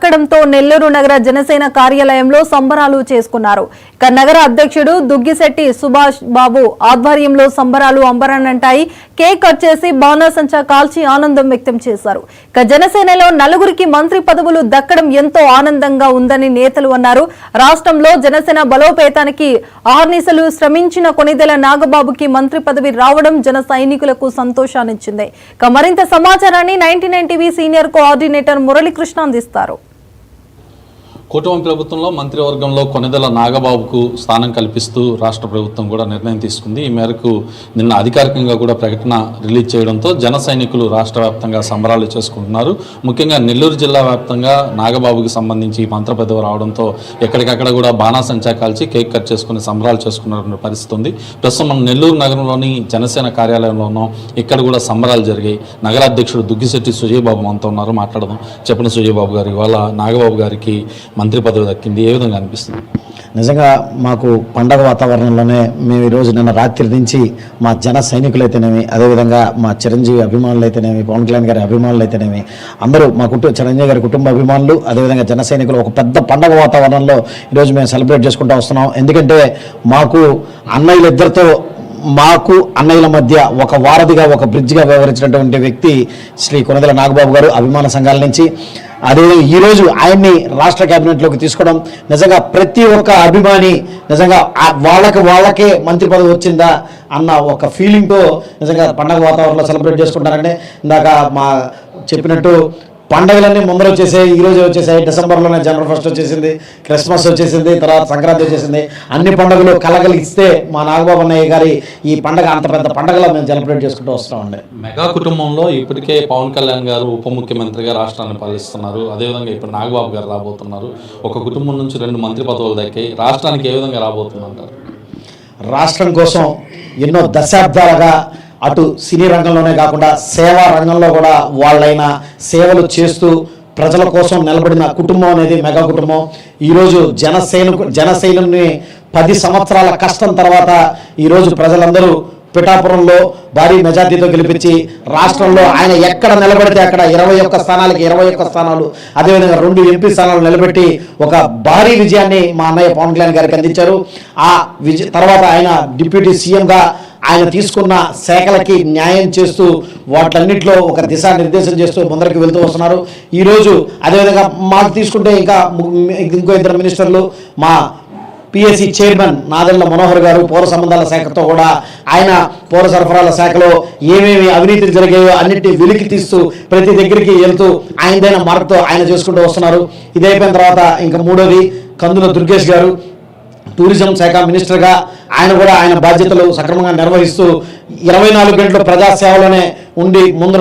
దక్కడంతో నెల్లూరు నగర జనసేన కార్యాలయంలో సంబరాలు చేసుకున్నారు. ఇక నగర అధ్యక్షుడు దుగ్గిశెట్టి సుభాష్ బాబు ఆధ్వర్యంలో సంబరాలు అంబరాన్నంటాయి. కేక్ కట్ చేసి బాణాసంచా కాల్చి ఆనందం వ్యక్తం చేశారు. ఇక జనసేనలో నలుగురికి మంత్రి పదవులు దక్కడం ఎంతో ఆనందంగా ఉందని నేతలు అన్నారు. రాష్ట్రంలో జనసేన బలోపేతానికి ఆర్నిసలు శ్రమించిన కొనిదెల నాగబాబుకి మంత్రి పదవి రావడం జన సైనికులకు సంతోషాన్నిచ్చింది. ఇక మరింత సమాచారాన్ని 99 టీవీ సీనియర్ కోఆర్డినేటర్ మురళీకృష్ణ అందిస్తారు. కూటమి ప్రభుత్వంలో మంత్రివర్గంలో కొనిదెల నాగబాబుకు స్థానం కల్పిస్తూ రాష్ట్ర ప్రభుత్వం కూడా నిర్ణయం తీసుకుంది. ఈ మేరకు నిన్న అధికారికంగా కూడా ప్రకటన రిలీజ్ చేయడంతో జన సైనికులు రాష్ట్ర వ్యాప్తంగా సంబరాలు చేసుకుంటున్నారు. ముఖ్యంగా నెల్లూరు జిల్లా వ్యాప్తంగా నాగబాబుకి సంబంధించి మంత్రి పదవి రావడంతో ఎక్కడికక్కడ కూడా బాణాసంచా కాల్చి కేక్ కట్ చేసుకుని సంబరాలు చేసుకున్న పరిస్థితి ఉంది. ప్రస్తుతం మనం నెల్లూరు నగరంలోని జనసేన కార్యాలయంలోనూ ఇక్కడ కూడా సంబరాలు జరిగాయి. నగరాధ్యక్షుడు దుగ్గిశెట్టి సుజయబాబు మనతో ఉన్నారు, మాట్లాడదాం. చెప్పండి సుజయబాబు గారు, ఇవాళ నాగబాబు గారికి మంత్రి పదవి దక్కింది, ఏ విధంగా అనిపిస్తుంది? నిజంగా మాకు పండగ వాతావరణంలోనే మేము ఈరోజు నిన్న రాత్రి నుంచి మా జన సైనికులైతేనేమి, అదేవిధంగా మా చిరంజీవి అభిమానులు అయితేనేమి, పవన్ కళ్యాణ్ గారి అభిమానులు అయితేనేమి, అందరూ మా చిరంజీవి గారి కుటుంబ అభిమానులు, అదేవిధంగా జన సైనికులు ఒక పెద్ద పండగ వాతావరణంలో ఈరోజు మేము సెలబ్రేట్ చేసుకుంటూ వస్తున్నాం. ఎందుకంటే మాకు అన్నయ్యల మధ్య ఒక వారధిగా, ఒక బ్రిడ్జ్గా వ్యవహరించినటువంటి వ్యక్తి శ్రీ కొనిదెల నాగబాబు గారు అభిమాన సంఘాల నుంచి. అదేవిధంగా ఈరోజు ఆయన్ని రాష్ట్ర క్యాబినెట్లోకి తీసుకోవడం నిజంగా ప్రతి ఒక్క అభిమాని నిజంగా వాళ్ళకే మంత్రి పదవి వచ్చిందా అన్న ఒక ఫీలింగ్తో నిజంగా పండగ వాతావరణంలో సెలబ్రేట్ చేసుకుంటారంటే, ఇందాక మా చెప్పినట్టు పండుగలన్నీ ముందర వచ్చేసాయి, ఈరోజు వచ్చేసాయి. డిసెంబర్లోనే జనవరి 1 వచ్చేసింది, క్రిస్మస్ వచ్చేసింది, తర్వాత సంక్రాంతి వచ్చేసింది. అన్ని పండుగలు కలగలిస్తే మా నాగబాబు అన్నయ్య గారి ఈ పండుగ అంత పెద్ద పండుగలో మేము సెలబ్రేట్ చేసుకుంటూ వస్తామండి. మెగా కుటుంబంలో ఇప్పటికే పవన్ కళ్యాణ్ గారు ఉప ముఖ్యమంత్రిగా రాష్ట్రాన్ని పాలిస్తున్నారు. అదేవిధంగా ఇప్పుడు నాగబాబు గారు రాబోతున్నారు. ఒక కుటుంబం నుంచి 2 మంత్రి పదవులు దక్కాయి. రాష్ట్రానికి ఏ విధంగా రాబోతుందంటారు? రాష్ట్రం కోసం ఎన్నో దశాబ్దాలుగా అటు సినీ రంగంలోనే కాకుండా సేవా రంగంలో కూడా వాళ్ళైన సేవలు చేస్తూ ప్రజల కోసం నిలబడిన కుటుంబం అనేది మెగా కుటుంబం. ఈరోజు జనసేనని 10 సంవత్సరాల కష్టం తర్వాత ఈరోజు ప్రజలందరూ పిఠాపురంలో భారీ మెజార్టీతో గెలిపించి రాష్ట్రంలో ఆయన ఎక్కడ నిలబడితే అక్కడ 21 స్థానాలకి 21 స్థానాలు, అదేవిధంగా 2 ఎంపీ స్థానాలు నిలబెట్టి ఒక భారీ విజయాన్ని మా అన్నయ్య పవన్ కళ్యాణ్ గారికి అందించారు. ఆ తర్వాత ఆయన డిప్యూటీ సీఎంగా ఆయన తీసుకున్న శాఖలకి న్యాయం చేస్తూ వాటన్నిటిలో ఒక దిశానిర్దేశం చేస్తూ ముందరికి వెళ్తూ వస్తున్నారు. ఈరోజు అదేవిధంగా మాకు తీసుకుంటే ఇంకో 2 మినిస్టర్లు, మా పిఎస్సి చైర్మన్ నాదెళ్ల మనోహర్ గారు పౌర సంబంధాల శాఖతో కూడా ఆయన పౌర సరఫరాల శాఖలో ఏమేమి అవినీతులు జరిగాయో అన్నింటినీ వెలికి తీస్తూ ప్రతి దగ్గరికి వెళ్తూ ఆయనదైన మార్పుతో ఆయన చేసుకుంటూ వస్తున్నారు. ఇది అయిపోయిన తర్వాత ఇంకా 3వది కందుల దుర్గేష్ గారు టూరిజం శాఖ మినిస్టర్గా ఆయన బాధ్యతలు సక్రమంగా నిర్వహిస్తూ 24 గంటలు ప్రజాసేవలోనే ఉండి ముందు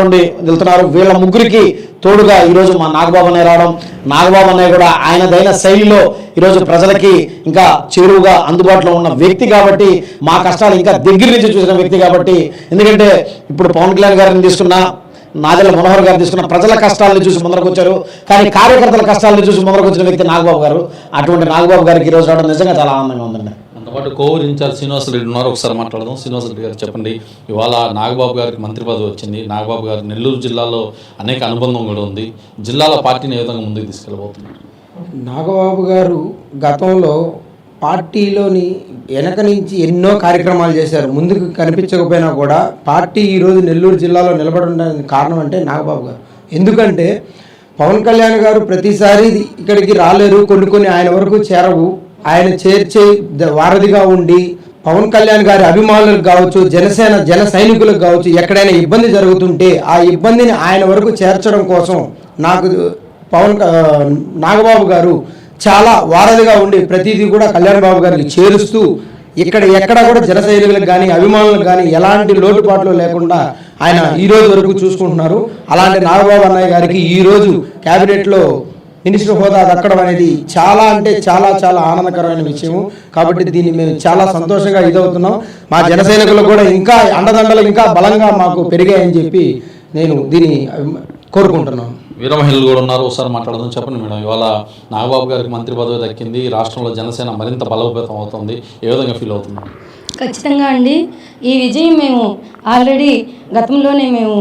వెళ్తున్నారు. వీళ్ళ ముగ్గురికి తోడుగా ఈరోజు మా నాగబాబు అన్నయ్య రావడం, నాగబాబు అన్నయ్య కూడా ఆయనదైన శైలిలో ఈరోజు ప్రజలకి ఇంకా చేరువుగా అందుబాటులో ఉన్న వ్యక్తి కాబట్టి, మా కష్టాలు ఇంకా దగ్గర నుంచి చూసిన వ్యక్తి కాబట్టి. ఎందుకంటే ఇప్పుడు పవన్ కళ్యాణ్ గారిని తీసుకున్నా, నాదెళ్ల మనోహర్ గారు తీసుకున్న ప్రజల కష్టాలను చూసి ముందరకు వచ్చారు, కానీ కార్యకర్తల కష్టాలను చూసి ముందరకు వచ్చిన వ్యక్తి నాగబాబు గారు. అటువంటి నాగబాబు గారికి ఈరోజు రావడం నిజంగా చాలా ఆనందంగా ఉందండి. అంతపాటు కోవూరు ఇన్ఛార్జ్ శ్రీనివాసరెడ్డి ఉన్నారు, ఒకసారి మాట్లాడదాం. శ్రీనివాసరెడ్డి గారు చెప్పండి, ఇవాళ నాగబాబు గారికి మంత్రి పదవి వచ్చింది. నాగబాబు గారు నెల్లూరు జిల్లాలో అనేక అనుబంధం కూడా ఉంది. జిల్లాలో పార్టీని ఏ విధంగా ముందుకు తీసుకెళ్ళబోతున్నారు? నాగబాబు గారు గతంలో పార్టీలోని వెనక నుంచి ఎన్నో కార్యక్రమాలు చేశారు. ముందుకు కనిపించకపోయినా కూడా పార్టీ ఈరోజు నెల్లూరు జిల్లాలో నిలబడడానికి కారణం అంటే నాగబాబు గారు. ఎందుకంటే పవన్ కళ్యాణ్ గారు ప్రతిసారి ఇక్కడికి రాలేరు, కొన్ని ఆయన వరకు చేరవు. ఆయన చేర్చే వారధిగా ఉండి పవన్ కళ్యాణ్ గారి అభిమానులకు కావచ్చు, జన సైనికులకు కావచ్చు, ఎక్కడైనా ఇబ్బంది జరుగుతుంటే ఆ ఇబ్బందిని ఆయన వరకు చేర్చడం కోసం నాగబాబు గారు చాలా వారధిగా ఉండి ప్రతిదీ కూడా కళ్యాణ్ బాబు గారికి చేరుస్తూ ఎక్కడ కూడా జన సైనికులకు కానీ అభిమానులకు కానీ ఎలాంటి లోటుపాట్లు లేకుండా ఆయన ఈ రోజు వరకు చూసుకుంటున్నారు. అలాంటి నాగబాబు అన్నయ్య గారికి ఈరోజు క్యాబినెట్లో మినిస్టర్ హోదా దక్కడం అనేది చాలా అంటే చాలా చాలా ఆనందకరమైన విషయము. కాబట్టి దీన్ని మేము చాలా సంతోషంగా ఇదవుతున్నాం. మా జన సైనికులకు కూడా ఇంకా అండదండలు ఇంకా బలంగా మాకు పెరిగాయని చెప్పి నేను దీన్ని కోరుకుంటున్నాను. వీర మహిళలు కూడా ఉన్నారు, ఒకసారి మాట్లాడదాం. చెప్పండి మేడం, ఇవాళ నాగబాబు గారికి మంత్రి పదవి దక్కింది. రాష్ట్రంలో జనసేన మరింత బలోపేతం అవుతుంది, ఏ విధంగా ఫీల్ అవుతుంది? ఖచ్చితంగా అండి, ఈ విజయం మేము ఆల్రెడీ గతంలోనే మేము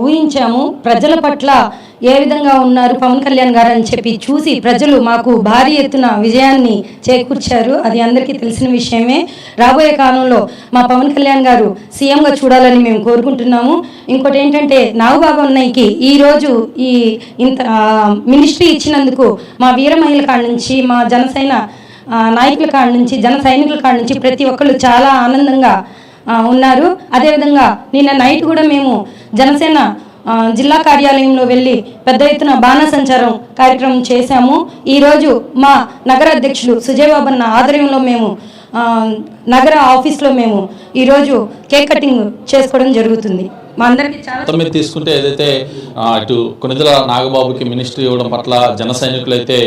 ఊహించాము. ప్రజల పట్ల ఏ విధంగా ఉన్నారు పవన్ కళ్యాణ్ గారు అని చెప్పి చూసి ప్రజలు మాకు భారీ ఎత్తున విజయాన్ని చేకూర్చారు. అది అందరికీ తెలిసిన విషయమే. రాబోయే కాలంలో మా పవన్ కళ్యాణ్ గారు సీఎంగా చూడాలని మేము కోరుకుంటున్నాము. ఇంకోటి ఏంటంటే నాగబాబు అన్నయ్యకి ఈరోజు ఈ ఇంత మినిస్ట్రీ ఇచ్చినందుకు మా వీర మహిళల కాడ నుంచి, మా జనసేన నాయకుల కాడ నుంచి, జన సైనికుల కాడ నుంచి ప్రతి ఒక్కళ్ళు చాలా ఆనందంగా ఉన్నారు. అదేవిధంగా నిన్న నైట్ కూడా మేము జనసేన జిల్లా కార్యాలయంలో వెళ్ళి పెద్ద ఎత్తున బాణసంచారం కార్యక్రమం చేశాము. ఈరోజు మా నగర అధ్యక్షులు సుజయ్ బాబు అన్న ఆధ్వర్యంలో మేము నగర ఆఫీస్లో మేము ఈరోజు కేక్ కటింగ్ చేసుకోవడం జరుగుతుంది. మా అందరికీ చాలా మీరు తీసుకుంటే ఏదైతే ఇటు కొనిదెల నాగబాబుకి మినిస్ట్రీ ఇవ్వడం పట్ల జన సైనికులైతే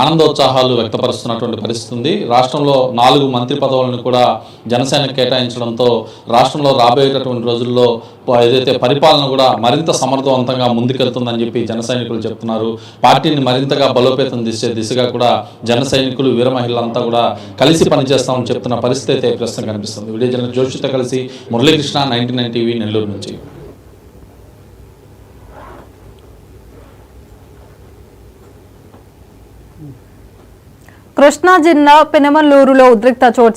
ఆనందోత్సాహాలు వ్యక్తపరుస్తున్నటువంటి పరిస్థితి ఉంది. రాష్ట్రంలో 4 మంత్రి పదవులను కూడా జనసేనకు కేటాయించడంతో రాష్ట్రంలో రాబోయేటటువంటి రోజుల్లో ఏదైతే పరిపాలన కూడా మరింత సమర్థవంతంగా ముందుకెళ్తుందని చెప్పి జన సైనికులు చెప్తున్నారు. పార్టీని మరింతగా బలోపేతం చేసే దిశగా కూడా జన సైనికులు, వీర మహిళలంతా కూడా కలిసి పనిచేస్తామని చెప్తున్న పరిస్థితి అయితే ప్రస్తుతం కనిపిస్తుంది. వీడియో జర్నలిస్ట్ జోషితో కలిసి మురళీకృష్ణ, 99 టీవీ, నెల్లూరు నుంచి. కృష్ణా జిల్లా పెనమలూరులో ఉద్రిక్త చోటు